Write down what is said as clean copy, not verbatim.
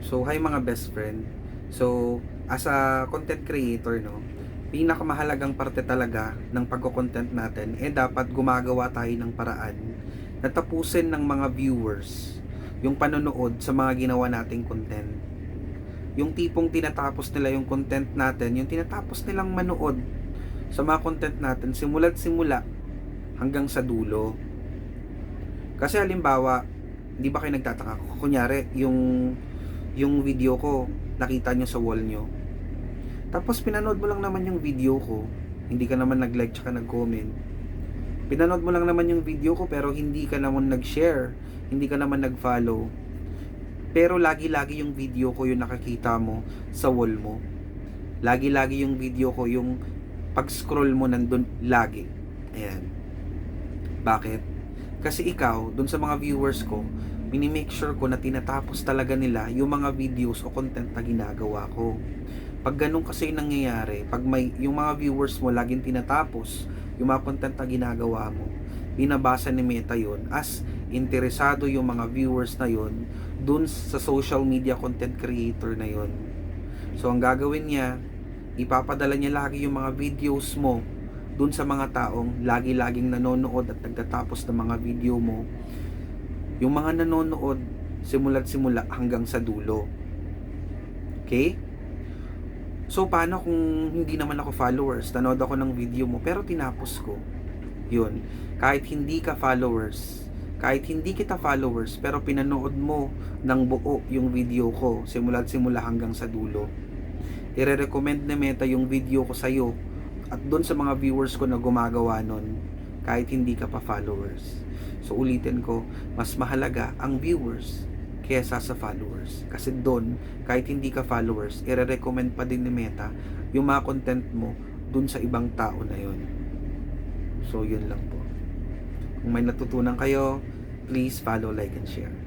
So, hi mga best friend. So, as a content creator, no, pinakamahalagang parte talaga ng pagko-content natin dapat gumagawa tayo ng paraan na tapusin ng mga viewers yung panonood sa mga ginawa nating content. Yung tipong tinatapos nila yung content natin, yung tinatapos nilang manood sa mga content natin simula't simula hanggang sa dulo. Kasi halimbawa, hindi ba kayo nagtataka? Kunyari, yung video ko, nakita nyo sa wall nyo. Tapos pinanood mo lang naman yung video ko, hindi ka naman nag-like tsaka nag-comment. Pinanood mo lang naman yung video ko pero hindi ka naman nag-share, hindi ka naman nag-follow. Pero lagi-lagi yung video ko yung nakakita mo sa wall mo. Lagi-lagi yung video ko yung pag-scroll mo nandun lagi. Ayan. Bakit? Kasi ikaw, dun sa mga viewers ko, minimake sure ko na tinatapos talaga nila yung mga videos o content na ginagawa ko. Pag ganun kasi nangyayari, pag may yung mga viewers mo laging tinatapos yung mga content na ginagawa mo, binabasa ni Meta yun as interesado yung mga viewers na yun dun sa social media content creator na yun. So ang gagawin niya, ipapadala niya lagi yung mga videos mo dun sa mga taong lagi-laging nanonood at nagtatapos ng mga video mo. Yung mga nanonood simula't simula hanggang sa dulo. Okay? So, paano kung hindi naman ako followers? Nanood ako ng video mo, pero tinapos ko. Yun. Kahit hindi ka followers, kahit hindi kita followers, pero pinanood mo ng buo yung video ko, simula't simula hanggang sa dulo. I-recommend ni Meta yung video ko sa'yo at doon sa mga viewers ko na gumagawa nun, kahit hindi ka pa followers. So, ulitin ko, mas mahalaga ang viewers kaysa sa followers. Kasi doon, kahit hindi ka followers, i-recommend pa din ni Meta yung mga content mo dun sa ibang tao na yun. So, yun lang po. Kung may natutunan kayo, please follow, like, and share.